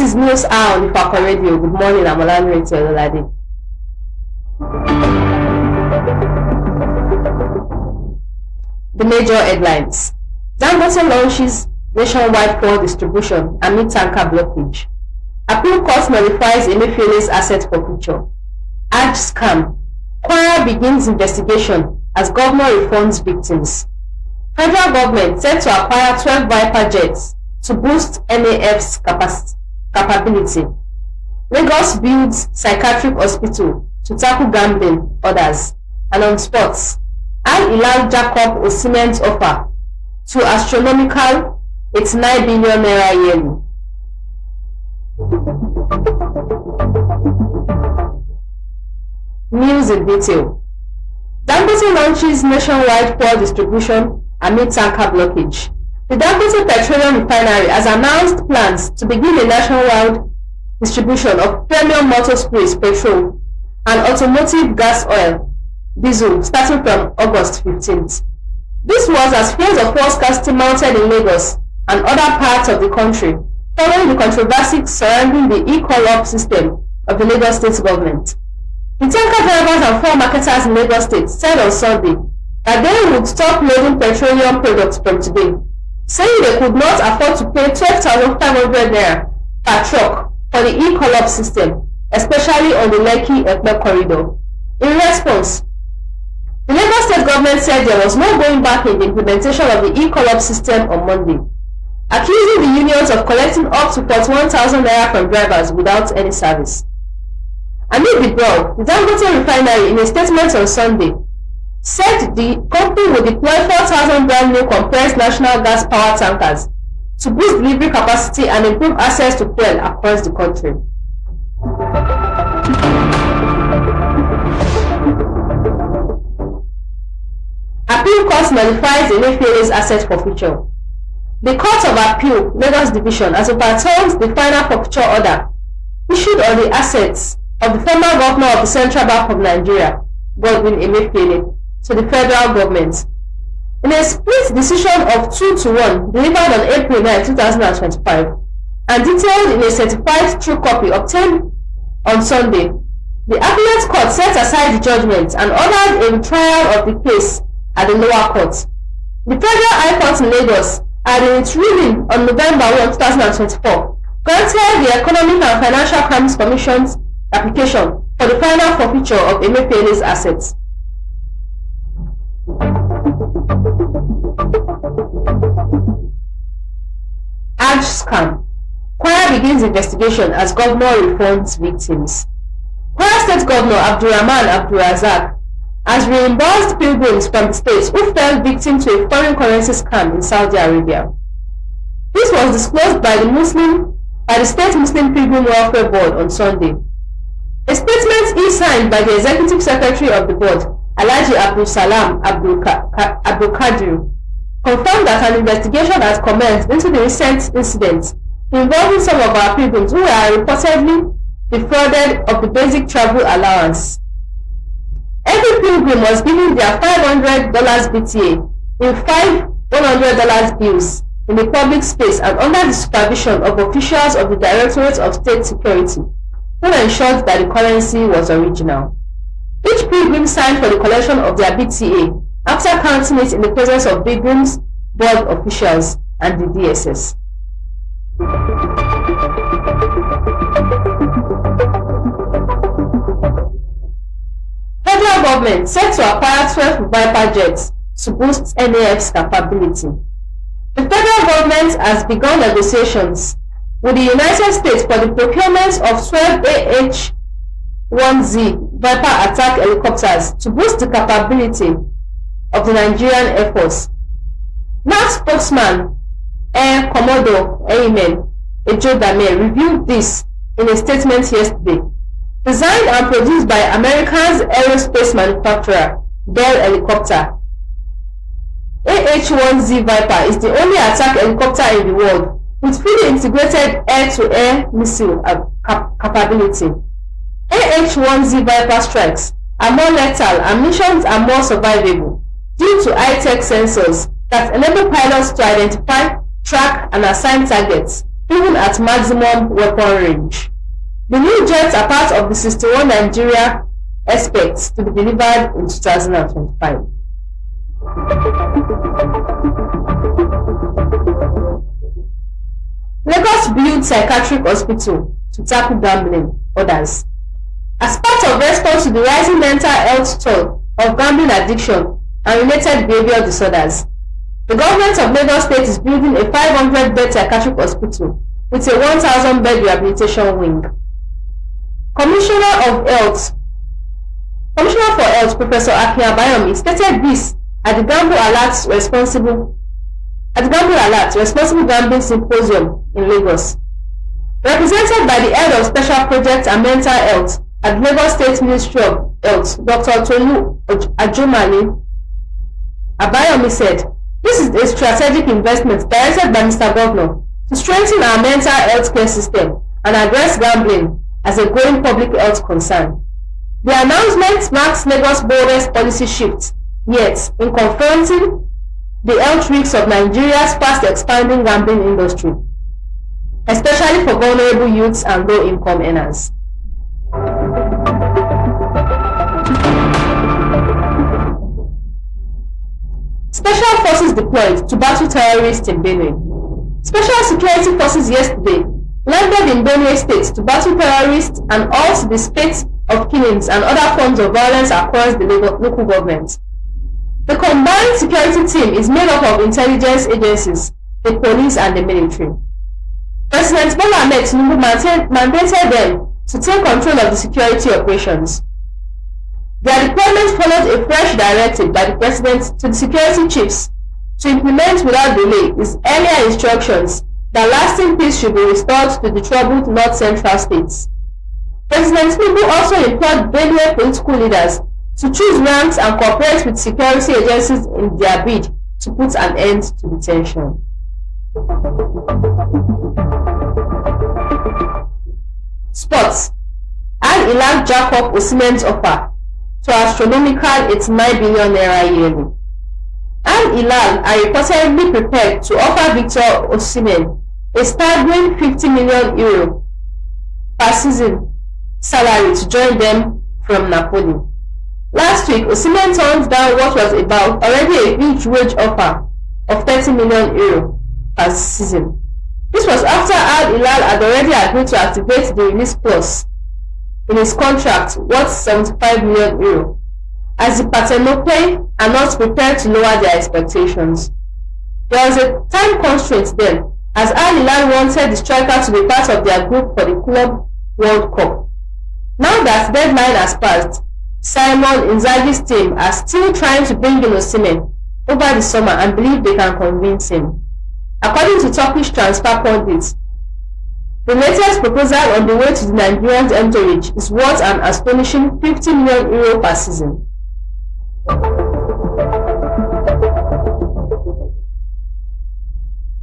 is News Hour on Ifako Radio. Good morning, I'm Olanireti Ololade. The major headlines. Dangote launches nationwide fuel distribution amid tanker blockage. Appeal court nullifies Emefiele's asset forfeiture. Hajj scam. Kwara begins investigation as governor refunds victims. Federal government set to acquire 12 Viper jets to boost NAF's capability. Lagos builds psychiatric hospital to tackle gambling orders. And on sports, Al Hilal Jacob Osimhen's offer to astronomical 89 billion naira yearly. News in detail. Dangote launches nationwide fuel distribution amid tanker blockage. The Dangote Petroleum Refinery has announced plans to begin a nationwide distribution of premium motor spirits, petrol, and automotive gas oil, diesel, starting from August 15th. This was as fears of fuel scarcity mounted in Lagos and other parts of the country following the controversy surrounding the e-call-up system of the Lagos State government. The tanker drivers and fuel marketers in Lagos State said on Sunday that they would stop loading petroleum products from today, saying they could not afford to pay 12,500 naira per truck for the e-call-up system, especially on the Lekki-Epe corridor. In response, the Lagos State government said there was no going back in the implementation of the e-call-up system on Monday, accusing the unions of collecting up to 41,000 naira from drivers without any service. Amid the brawl, the Dangote refinery, in a statement on Sunday, said the company will deploy 4,000 brand new compressed national gas power tankers to boost delivery capacity and improve access to fuel across the country. Appeal court nullifies Emefiele's asset forfeiture. The Court of Appeal, Lagos Division, has overturned the final forfeiture order issued on the assets of the former governor of the Central Bank of Nigeria, Godwin Emefiele, to the federal government. In a split decision of 2-1 delivered on April 9, 2025, and detailed in a certified true copy obtained on Sunday, the appellate court set aside the judgment and ordered a retrial of the case at the lower court. The Federal High Court in Lagos, and in its ruling on November 1, 2024, granted the Economic and Financial Crimes Commission's application for the final forfeiture of Emefiele's assets. Hajj scam. Kwara begins investigation as governor refunds victims. Kwara State Governor Abdurrahman Abdulrazak has reimbursed pilgrims from the state who fell victim to a foreign currency scam in Saudi Arabia. This was disclosed by the State Muslim Pilgrim Welfare Board on Sunday. A statement e-signed by the Executive Secretary of the board, Alhaji Abdul Salam Abdul Qadir, confirmed that an investigation has commenced into the recent incident involving some of our pilgrims who were reportedly defrauded of the basic travel allowance. Every pilgrim was given their $500 BTA in 5 $100 bills in the public space and under the supervision of officials of the Directorate of State Security, who ensured that the currency was original. Each pilgrim signed for the collection of their BTA after counting it in the presence of pilgrims, board officials, and the DSS. Federal government set to acquire 12 Viper jets to boost NAF's capability. The federal government has begun negotiations with the United States for the procurement of 12 AH-1Z Viper attack helicopters to boost the capability of the Nigerian Air Force. NAF spokesman Air Commodore Amen Ejodame reviewed this in a statement yesterday. Designed and produced by America's aerospace manufacturer Bell Helicopter, AH-1Z Viper is the only attack helicopter in the world with fully integrated air-to-air missile capability. AH-1Z Viper strikes are more lethal and missions are more survivable due to high-tech sensors that enable pilots to identify, track, and assign targets even at maximum weapon range. The new jets are part of the 61 Nigeria expects to be delivered in 2025. Lagos builds psychiatric hospital to tackle gambling, orders. As part of response to the rising mental health toll of gambling addiction and related behavioral disorders, the government of Lagos State is building a 500-bed psychiatric hospital with a 1,000-bed rehabilitation wing. Commissioner for Health, Professor Abayomi, stated this at the Gamble Alert Responsible Gambling Symposium in Lagos. Represented by the head of Special Projects and Mental Health at the Lagos State Ministry of Health, Dr. Tolu Ajomale, Abayomi said, "This is a strategic investment directed by Mr. Governor to strengthen our mental health care system and address gambling as a growing public health concern." The announcement marks Lagos' boldest policy shift yet in confronting the health risks of Nigeria's fast-expanding gambling industry, especially for vulnerable youths and low-income earners. Special forces deployed to battle terrorists in Benue. Special security forces yesterday landed in Benue State to battle terrorists and halt the spate of killings and other forms of violence across the local government. The combined security team is made up of intelligence agencies, the police and the military. President Bola Ahmed Tinubu mandated them to take control of the security operations. Their deployment followed a fresh directive by the President to the security chiefs to implement without delay his earlier instructions that lasting peace should be restored to the troubled North Central states. President Tinubu also implored Benue political leaders to choose ranks and cooperate with security agencies in their bid to put an end to the tension. Sports. Al Hilal jack up Osimhen's offer to astronomical 89 billion naira yearly. Al Hilal are reportedly prepared to offer Victor Osimhen a staggering €50 million per season salary to join them from Napoli. Last week, Osimhen turned down what was about already a huge wage offer of €30 million per season. This was after Al Hilal had already agreed to activate the release clause in his contract worth €75 million, as the Parthenope are not prepared to lower their expectations. There was a time constraint then, as Al Hilal wanted the striker to be part of their group for the Club World Cup. Now that deadline has passed, Simon Inzaghi's team are still trying to bring in Osimhen over the summer and believe they can convince him. According to Turkish transfer pundits, the latest proposal on the way to the Nigerian's entourage is worth an astonishing €50 million per season.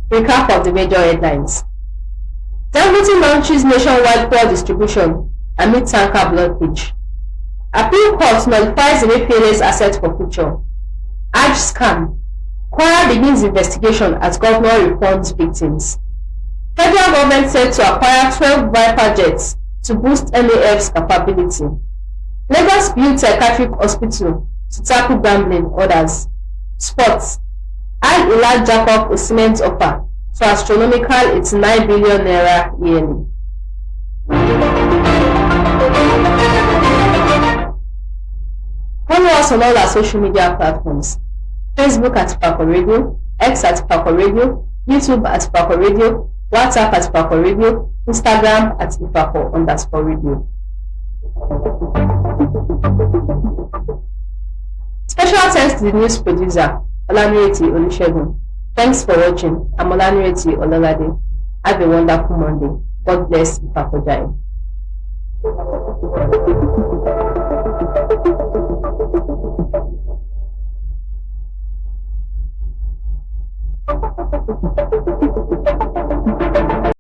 Recap of the major headlines. Dangote launches nationwide fuel distribution amid tanker blockage. Appeal court nullifies Emefiele's asset forfeiture. Hajj scam. Kwara begins investigation as governor reforms victims. Federal government said to acquire 12 Viper jets to boost NAF's capability. Lagos builds psychiatric hospital to tackle gambling, orders. Sports. Al Hilal jack up Osimhen's offer to astronomical 89 billion naira yearly. Follow us on all our social media platforms. Facebook at Ifako Radio, X at Ifako Radio, YouTube at Ifako Radio, WhatsApp at Ifako Radio, Instagram at Ifako_radio. Special thanks to the news producer, Olanireti Ololade. Thanks for watching. I'm Olanireti Ololade. Have a wonderful Monday. God bless Ifako Jai.